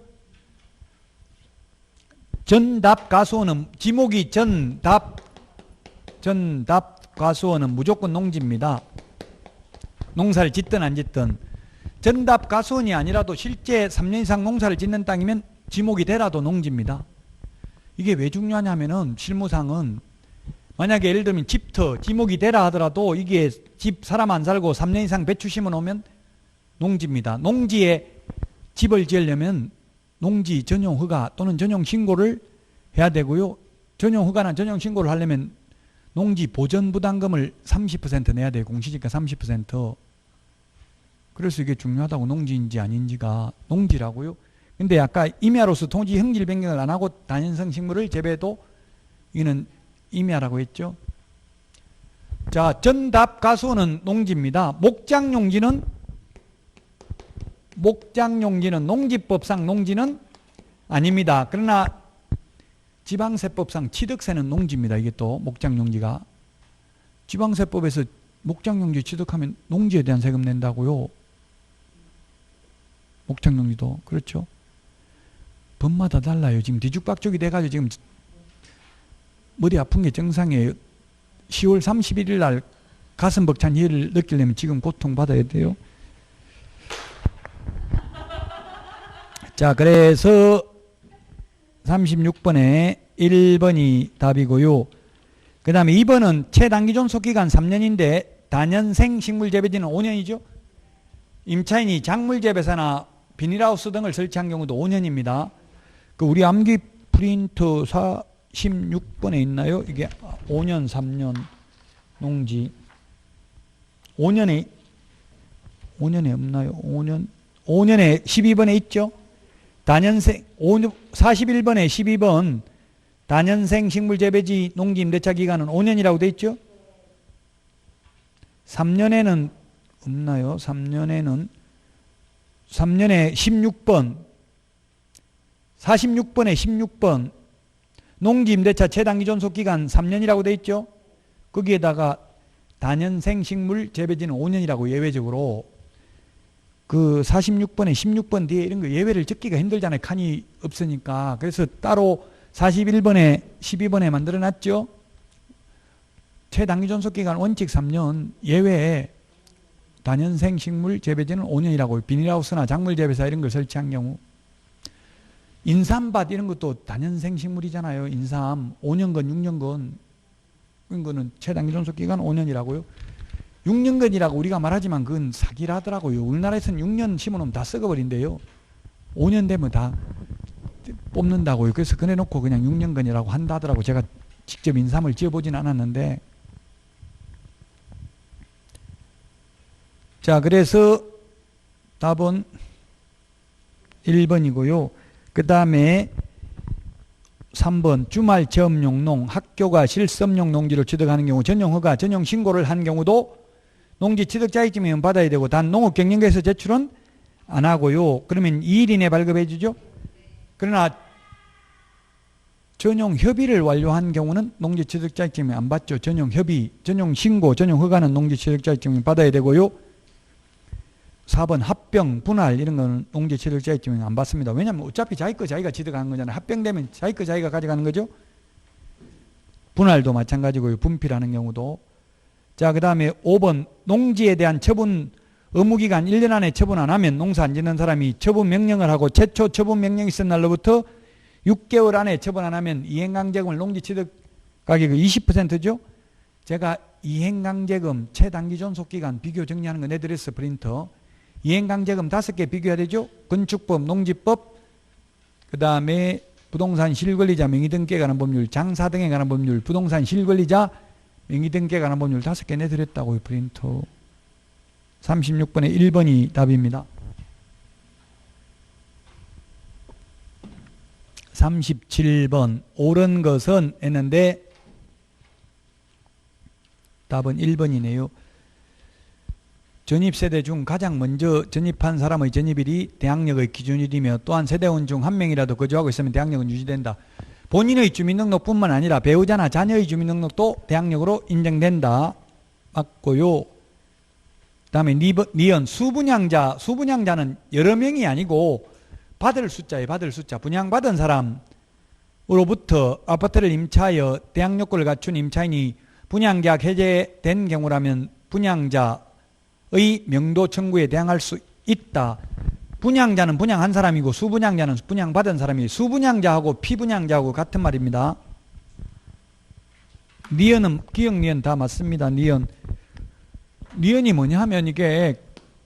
전답 가수원은 지목이 전답 가수원은 무조건 농지입니다. 농사를 짓든 안 짓든. 전답 가수원이 아니라도 실제 3년 이상 농사를 짓는 땅이면 지목이 되라도 농지입니다. 이게 왜 중요하냐면은 실무상은 만약에 예를 들면 집터 지목이 되라 하더라도 이게 집 사람 안 살고 3년 이상 배추 심어 놓으면 농지입니다. 농지에 집을 지으려면 농지 전용 허가 또는 전용 신고를 해야 되고요. 전용 허가나 전용 신고를 하려면 농지 보전 부담금을 30% 내야 돼요. 공시지가 30%. 그래서 이게 중요하다고 농지인지 아닌지가 농지라고요. 근데 아까 임야로서 토지 형질 변경을 안 하고 다년성 식물을 재배해도 이거는 임야라고 했죠. 자, 전답 가수원은 농지입니다. 목장용지는 농지법상 농지는 아닙니다. 그러나 지방세법상 취득세는 농지입니다. 이게 또 목장용지가. 지방세법에서 목장용지 취득하면 농지에 대한 세금 낸다고요. 목장용지도. 그렇죠. 법마다 달라요. 지금 뒤죽박죽이 돼가지고 지금 머리 아픈 게 정상이에요. 10월 31일 날 가슴 벅찬 희열을 느끼려면 지금 고통받아야 돼요. 자, 그래서 36번에 1번이 답이고요. 그 다음에 2번은 최단기 존속기간 3년인데 다년생 식물재배지는 5년이죠. 임차인이 작물재배사나 비닐하우스 등을 설치한 경우도 5년입니다. 그 우리 암기 프린터 46번에 있나요? 이게 5년, 3년 농지. 5년에 없나요? 5년에 12번에 있죠? 다년생, 41번에 12번 다년생 식물재배지 농지 임대차 기간은 5년이라고 돼 있죠? 3년에는 없나요? 3년에 16번 46번에 16번 농지 임대차 최단기 존속 기간 3년이라고 돼 있죠? 거기에다가 다년생 식물 재배지는 5년이라고 예외적으로 그 46번에 16번 뒤에 이런 거 예외를 적기가 힘들잖아요. 칸이 없으니까. 그래서 따로 41번에 12번에 만들어 놨죠. 최단기 존속 기간 원칙 3년 예외에 다년생 식물 재배지는 5년이라고. 비닐하우스나 작물 재배사 이런 걸 설치한 경우. 인삼밭 이런 것도 다년생 식물이잖아요. 인삼 5년건 6년건 그런 거는 최단기 존속 기간 5년이라고요. 6년건이라고 우리가 말하지만 그건 사기라더라고요. 우리나라에서는 6년 심어놓으면 다 썩어버린대요. 5년 되면 다 뽑는다고요. 그래서 그래놓고 그냥 6년건이라고 한다더라고. 제가 직접 인삼을 지어보진 않았는데. 자, 그래서 답은 1번이고요. 그 다음에 3번 주말 체험용 농, 학교가 실습용 농지를 취득하는 경우 전용 허가, 전용 신고를 한 경우도 농지 취득 자격증은 받아야 되고 단 농업경영계에서 제출은 안 하고요. 그러면 2일 이내 발급해 주죠. 그러나 전용 협의를 완료한 경우는 농지 취득 자격증을 안 받죠. 전용 협의, 전용 신고, 전용 허가는 농지 취득 자격증을 받아야 되고요. 4번 합병, 분할 이런 거는 농지 취득 자격증을 안 받습니다. 왜냐하면 어차피 자기 거 자기가 취득하는 거잖아요. 합병되면 자기 거 자기가 가져가는 거죠. 분할도 마찬가지고요. 분필하는 경우도. 자, 그 다음에 5번 농지에 대한 처분 의무기간 1년 안에 처분 안 하면 농사 안 짓는 사람이 처분 명령을 하고 최초 처분 명령이 있은 날로부터 6개월 안에 처분 안 하면 이행강제금을 농지 취득 가격 20%죠. 제가 이행강제금 최단기 존속기간 비교 정리하는 거 내드렸어. 프린터. 이행강제금 5개 비교해야 되죠. 건축법, 농지법, 그 다음에 부동산 실권리자 명의등기에 관한 법률, 장사 등에 관한 법률, 부동산 실권리자 명의등기에 관한 법률 5개 내드렸다고요. 프린터. 36번에 1번이 답입니다. 37번 옳은 것은 했는데 답은 1번이네요. 전입세대 중 가장 먼저 전입한 사람의 전입일이 대항력의 기준일이며 또한 세대원 중 한 명이라도 거주하고 있으면 대항력은 유지된다. 본인의 주민등록뿐만 아니라 배우자나 자녀의 주민등록도 대항력으로 인정된다. 맞고요. 그 다음에 니은 수분양자는 여러 명이 아니고 받을 숫자에 받을 숫자. 분양받은 사람으로부터 아파트를 임차하여 대항력권을 갖춘 임차인이 분양계약 해제된 경우라면 분양자의 명도 청구에 대항할 수 있다. 분양자는 분양한 사람이고 수분양자는 분양받은 사람이 수분양자하고 피분양자하고 같은 말입니다. 니은은 기역 니은 다 맞습니다. 니은이 뭐냐 하면 이게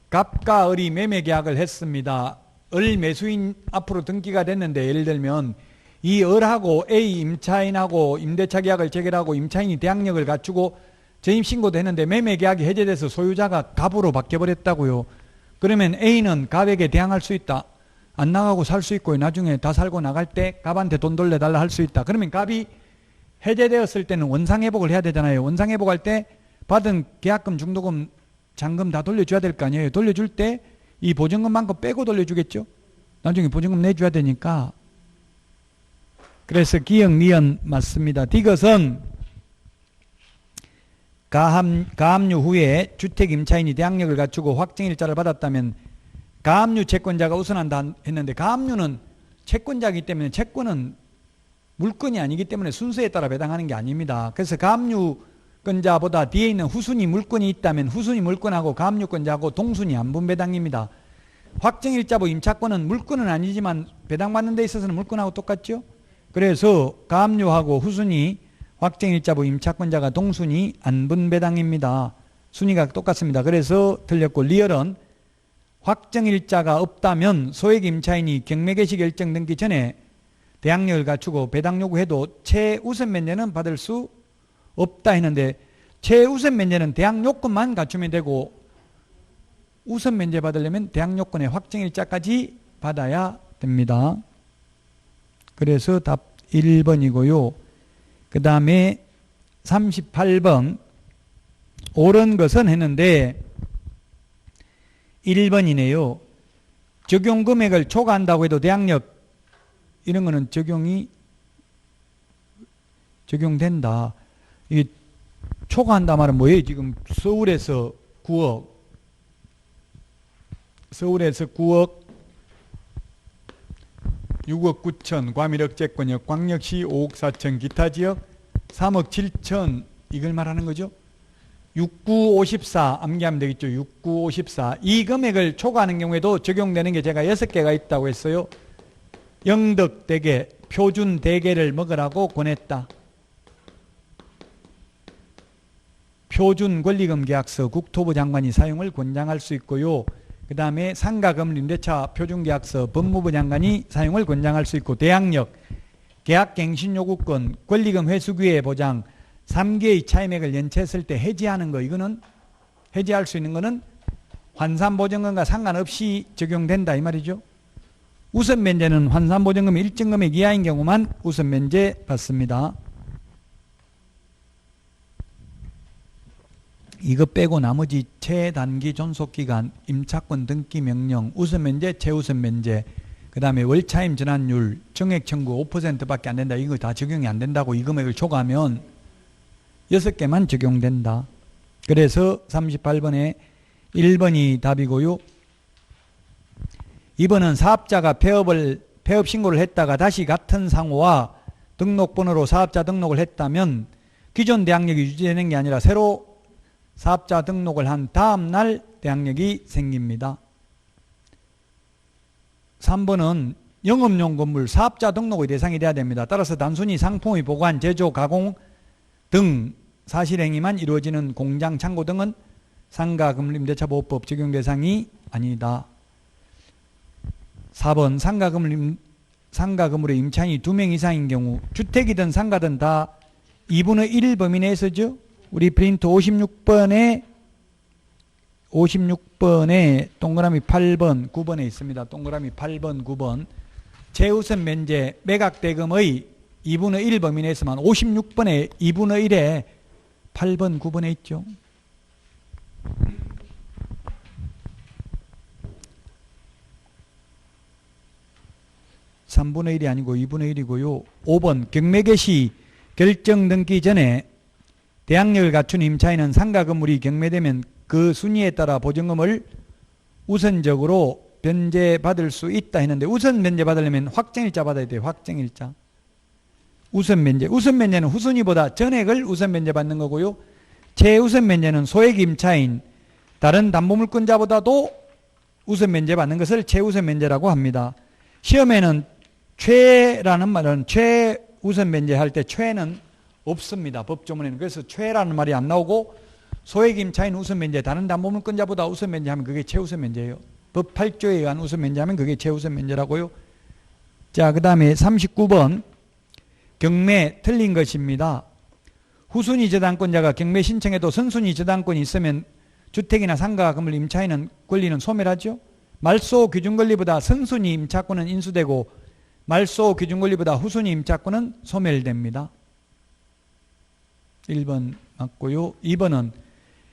갑과 을이 매매계약을 했습니다. 을 매수인 앞으로 등기가 됐는데 예를 들면 이 을하고 A 임차인하고 임대차 계약을 체결하고 임차인이 대항력을 갖추고 전입신고도 했는데 매매계약이 해제돼서 소유자가 갑으로 바뀌어버렸다고요. 그러면 A는 갑에게 대항할 수 있다. 안 나가고 살 수 있고 나중에 다 살고 나갈 때 갑한테 돈 돌려달라 할 수 있다. 그러면 갑이 해제되었을 때는 원상회복을 해야 되잖아요. 원상회복할 때 받은 계약금, 중도금, 잔금 다 돌려줘야 될 거 아니에요. 돌려줄 때 이 보증금만큼 빼고 돌려주겠죠. 나중에 보증금 내줘야 되니까. 그래서 기역, 니은 맞습니다. 디귿은 가압류 후에 주택 임차인이 대항력을 갖추고 확정일자를 받았다면 가압류 채권자가 우선한다 했는데, 가압류는 채권자이기 때문에 채권은 물건이 아니기 때문에 순서에 따라 배당하는 게 아닙니다. 그래서 가압류권자보다 뒤에 있는 후순위 물건이 있다면 후순위 물건하고 가압류권자하고 동순위 안분 배당입니다. 확정일자부 임차권은 물건은 아니지만 배당받는 데 있어서는 물건하고 똑같죠. 그래서 가압류하고 후순위 확정일자부 임차권자가 동순위 안분 배당입니다. 순위가 똑같습니다. 그래서 틀렸고, 리얼은 확정일자가 없다면 소액 임차인이 경매 개시 결정 등기 전에 대항력을 갖추고 배당 요구해도 최우선 면제는 받을 수 없다 했는데, 최우선 면제는 대항 요건만 갖추면 되고 우선 면제 받으려면 대항 요건의 확정일자까지 받아야 됩니다. 그래서 답 1번이고요. 그 다음에 38번 옳은 것은 했는데 1번이네요. 적용 금액을 초과한다고 해도 대항력 이런 거는 적용된다. 이게 초과한다 말은 뭐예요? 지금 서울에서 9억, 서울에서 9억 6억 9천 과밀억제권역, 광역시 5억 4천, 기타 지역 3억 7천, 이걸 말하는 거죠. 6954 암기하면 되겠죠. 6954 이 금액을 초과하는 경우에도 적용되는 게 제가 6개가 있다고 했어요. 영덕대게, 표준대게를 먹으라고 권했다. 표준권리금 계약서 국토부 장관이 사용을 권장할 수 있고요. 그 다음에 상가금리 임대차 표준계약서 법무부 장관이 사용을 권장할 수 있고, 대항력, 계약갱신요구권, 권리금 회수기회 보장, 3개의 차임액을 연체했을 때 해지하는 거, 이거는 해지할 수 있는 거는 환산보증금과 상관없이 적용된다 이 말이죠. 우선 면제는 환산보증금 일정 금액 이하인 경우만 우선 면제 받습니다. 이거 빼고 나머지 최단기 존속기간, 임차권 등기 명령, 우선 면제, 최우선 면제, 그 다음에 월차임 전환율, 정액 청구 5%밖에 안 된다. 이거 다 적용이 안 된다고. 이 금액을 초과하면 6개만 적용된다. 그래서 38번에 1번이 답이고요. 2번은 사업자가 폐업 신고를 했다가 다시 같은 상호와 등록번호로 사업자 등록을 했다면 기존 대항력이 유지되는 게 아니라 새로 사업자 등록을 한 다음 날 대항력이 생깁니다. 3번은 영업용 건물 사업자 등록의 대상이 돼야 됩니다. 따라서 단순히 상품의 보관, 제조, 가공 등 사실행위만 이루어지는 공장, 창고 등은 상가금림대차보호법 적용 대상이 아니다. 4번 상가금물의 임차인이 2명 이상인 경우 주택이든 상가든 다 2분의 1 범위 내에서죠. 우리 프린트 56번에 동그라미 8번, 9번에 있습니다. 동그라미 8번, 9번. 최우선 면제 매각대금의 2분의 1 범위 내에서만 56번에 2분의 1에 8번, 9번에 있죠. (3분의 1이) 아니고 2분의 1이고요. 5번 경매 개시 결정 등기 전에 대항력을 갖춘 임차인은 상가 건물이 경매되면 그 순위에 따라 보증금을 우선적으로 변제받을 수 있다 했는데, 우선 변제받으려면 확정일자 받아야 돼요. 확정일자. 우선 면제. 우선 면제는 후순위보다 전액을 우선 면제받는 거고요. 최우선 면제는 소액 임차인, 다른 담보물권자보다도 우선 면제받는 것을 최우선 면제라고 합니다. 시험에는 최라는 말은 최우선 면제할 때 최는 없습니다. 법조문에는. 그래서 최라는 말이 안 나오고 소액 임차인 우선 면제, 다른 담보물권자보다 우선 면제하면 그게 최우선 면제예요. 법 8조에 의한 우선 면제하면 그게 최우선 면제라고요. 자, 그 다음에 39번 경매 틀린 것입니다. 후순위 저당권자가 경매 신청해도 선순위 저당권이 있으면 주택이나 상가 건물 임차인은 권리는 소멸하죠. 말소 기준 권리보다 선순위 임차권은 인수되고 말소 기준 권리보다 후순위 임차권은 소멸됩니다. 1번 맞고요. 2번은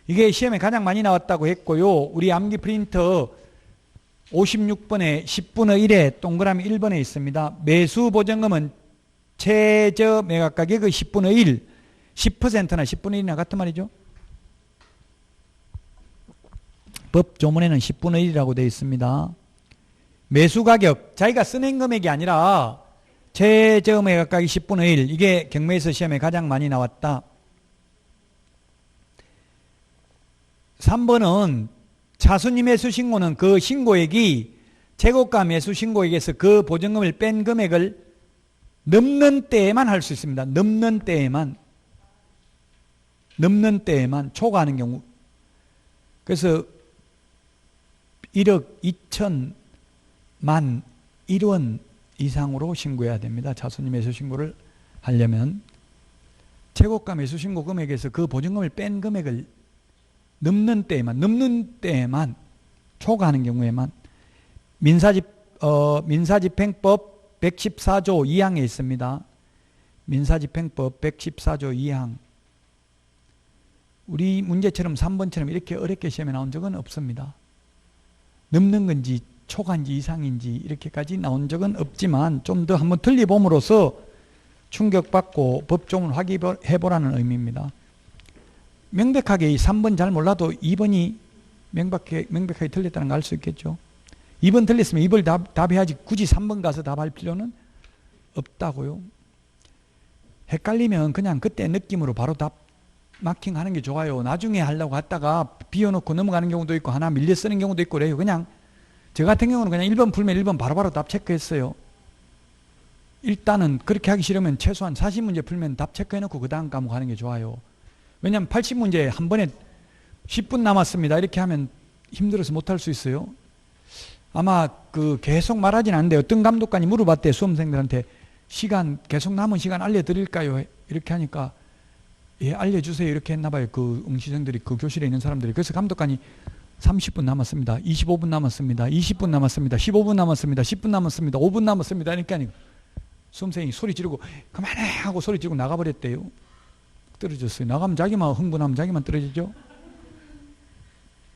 이게 시험에 가장 많이 나왔다고 했고요. 우리 암기 프린터 56번에 10분의 1에 동그라미 1번에 있습니다. 매수 보증금은 최저 매각 가격의 10분의 1, 10%나 10분의 1이나 같은 말이죠. 법 조문에는 10분의 1이라고 되어 있습니다. 매수 가격, 자기가 써낸 금액이 아니라 최저 매각 가격 10분의 1, 이게 경매에서 시험에 가장 많이 나왔다. 3번은 차순위 매수 신고는 그 신고액이 재고가 매수 신고액에서 그 보증금을 뺀 금액을 넘는 때에만 할 수 있습니다. 넘는 때에만 초과하는 경우. 그래서 1억 2천만 1원 이상으로 신고해야 됩니다. 차순위 매수 신고를 하려면 재고가 매수 신고 금액에서 그 보증금을 뺀 금액을 넘는 때에만 초과하는 경우에만 민사집행법 114조 2항에 있습니다. 민사집행법 114조 2항. 우리 문제처럼 3번처럼 이렇게 어렵게 시험에 나온 적은 없습니다. 넘는 건지 초과인지 이상인지 이렇게까지 나온 적은 없지만 좀 더 한번 틀려봄으로써 충격받고 법조문을 확인해보라는 의미입니다. 명백하게 이 3번 잘 몰라도 2번이 명백하게 틀렸다는 걸 알 수 있겠죠. 2번 틀렸으면 2번 답해야지 굳이 3번 가서 답할 필요는 없다고요. 헷갈리면 그냥 그때 느낌으로 바로 답 마킹하는 게 좋아요. 나중에 하려고 했다가 비워놓고 넘어가는 경우도 있고 하나 밀려 쓰는 경우도 있고 그래요. 그냥 저 같은 경우는 그냥 1번 풀면 1번 바로바로 답 체크했어요. 일단은 그렇게 하기 싫으면 최소한 40문제 풀면 답 체크해놓고 그 다음 과목 하는 게 좋아요. 왜냐하면 80문제 한 번에 10분 남았습니다. 이렇게 하면 힘들어서 못할 수 있어요. 아마 계속 말하진 않는데 어떤 감독관이 물어봤대. 수험생들한테 시간 계속 남은 시간 알려드릴까요? 이렇게 하니까 예 알려주세요 이렇게 했나봐요. 그 응시생들이 그 교실에 있는 사람들이. 그래서 감독관이 30분 남았습니다. 25분 남았습니다. 20분 남았습니다. 15분 남았습니다. 10분 남았습니다. 5분 남았습니다. 그러니까 수험생이 소리 지르고 그만해 하고 소리 지르고 나가버렸대요. 떨어졌어요. 나가면 자기만 흥분하면 자기만 떨어지죠.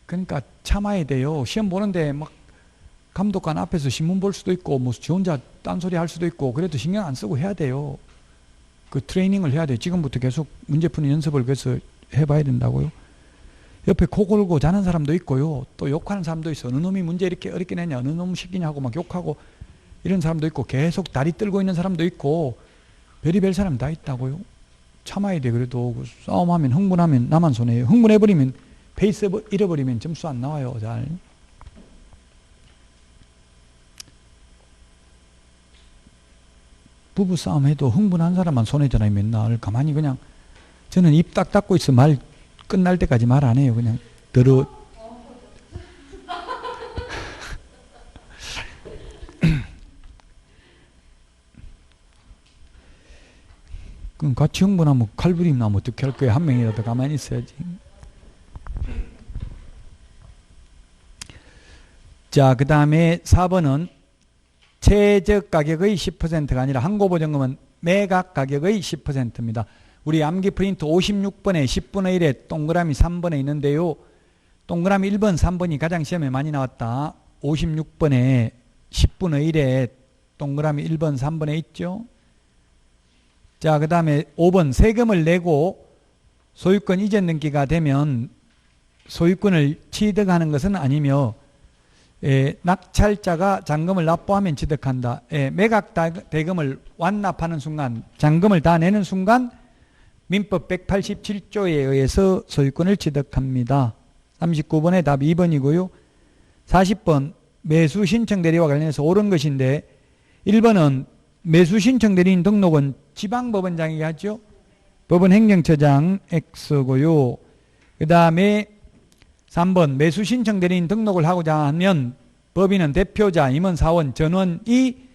그러니까 참아야 돼요. 시험 보는데 막 감독관 앞에서 신문 볼 수도 있고 뭐 지 혼자 딴소리 할 수도 있고 그래도 신경 안 쓰고 해야 돼요. 그 트레이닝을 해야 돼요. 지금부터 계속 문제 푸는 연습을 그래서 해봐야 된다고요. 옆에 코 골고 자는 사람도 있고요. 또 욕하는 사람도 있어. 어느 놈이 문제 이렇게 어렵게 내냐. 어느 놈 시키냐고 막 욕하고 이런 사람도 있고 계속 다리 떨고 있는 사람도 있고 별의별 사람 다 있다고요. 참아야 돼. 그래도 싸움하면 흥분하면 나만 손해요. 흥분해버리면 페이스 잃어버리면 점수 안 나와요. 잘. 부부싸움 해도 흥분한 사람만 손해잖아요. 맨날 가만히 그냥 저는 입 딱 닫고 있어. 말 끝날 때까지 말 안 해요. 그냥 들어. 그럼 같이 흥분하면 칼부림 나면 어떻게 할 거예요? 한 명이라도 가만히 있어야지. 자, 그 다음에 4번은 최저 가격의 10%가 아니라 항고보증금은 매각 가격의 10%입니다. 우리 암기 프린트 56번에 10분의 1에 동그라미 3번에 있는데요. 동그라미 1번, 3번이 가장 시험에 많이 나왔다. 56번에 10분의 1에 동그라미 1번, 3번에 있죠. 자, 그 다음에 5번 세금을 내고 소유권 이전 등기가 되면 소유권을 취득하는 것은 아니며 낙찰자가 잔금을 납부하면 취득한다. 매각 대금을 완납하는 순간 잔금을 다 내는 순간 민법 187조에 의해서 소유권을 취득합니다. 39번의 답 2번이고요. 40번 매수 신청 대리와 관련해서 옳은 것인데 1번은 매수 신청 대리인 등록은 지방법원장이 하죠. 법원 행정처장 X고요. 그 다음에 3번 매수 신청 대리인 등록을 하고자 하면 법인은 대표자, 임원, 사원, 전원이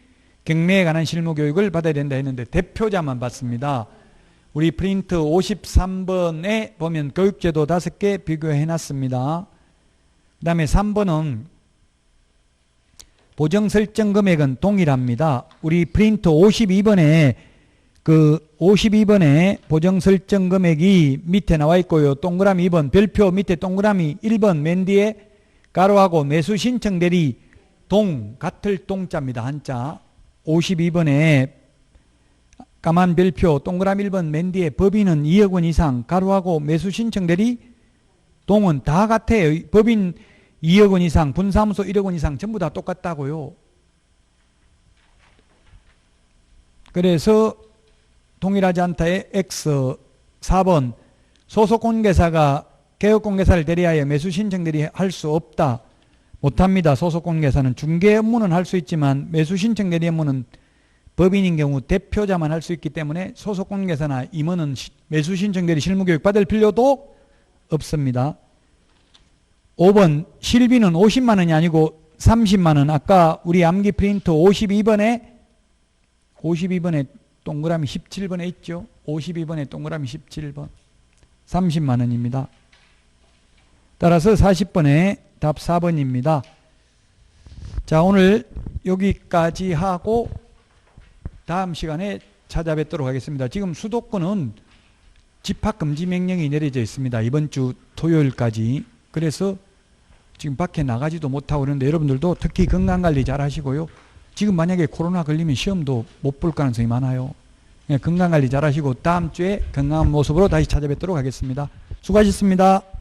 경매에 관한 실무 교육을 받아야 된다 했는데 대표자만 받습니다. 우리 프린트 53번에 보면 교육제도 5개 비교해 놨습니다. 그 다음에 3번은 보정 설정 금액은 동일합니다. 우리 프린트 52번에 52번에 보정 설정 금액이 밑에 나와 있고요. 동그라미 2번 별표 밑에 동그라미 1번 맨 뒤에 가로하고 매수 신청 대리 같을 동자입니다. 한자. 52번에 까만 별표 동그라미 1번 맨 뒤에 법인은 2억 원 이상 가로하고 매수 신청 대리 동은 다 같아요. 법인 2억 원 이상, 분사무소 1억 원 이상 전부 다 똑같다고요. 그래서 동일하지 않다의 X 4번 소속공개사가 개업공개사를 대리하여 매수 신청 대리할 수 없다. 못합니다. 소속공개사는 중개 업무는 할 수 있지만 매수 신청 대리 업무는 법인인 경우 대표자만 할 수 있기 때문에 소속공개사나 임원은 매수 신청 대리 실무교육 받을 필요도 없습니다. 5번 실비는 50만 원이 아니고 30만 원. 아까 우리 암기 프린트 52번에 동그라미 17번에 있죠. 52번에 동그라미 17번. 30만 원입니다. 따라서 40번에 답 4번입니다. 자, 오늘 여기까지 하고 다음 시간에 찾아뵙도록 하겠습니다. 지금 수도권은 집합금지 명령이 내려져 있습니다. 이번 주 토요일까지. 그래서 지금 밖에 나가지도 못하고 그러는데 여러분들도 특히 건강관리 잘 하시고요. 지금 만약에 코로나 걸리면 시험도 못 볼 가능성이 많아요. 건강관리 잘 하시고 다음 주에 건강한 모습으로 다시 찾아뵙도록 하겠습니다. 수고하셨습니다.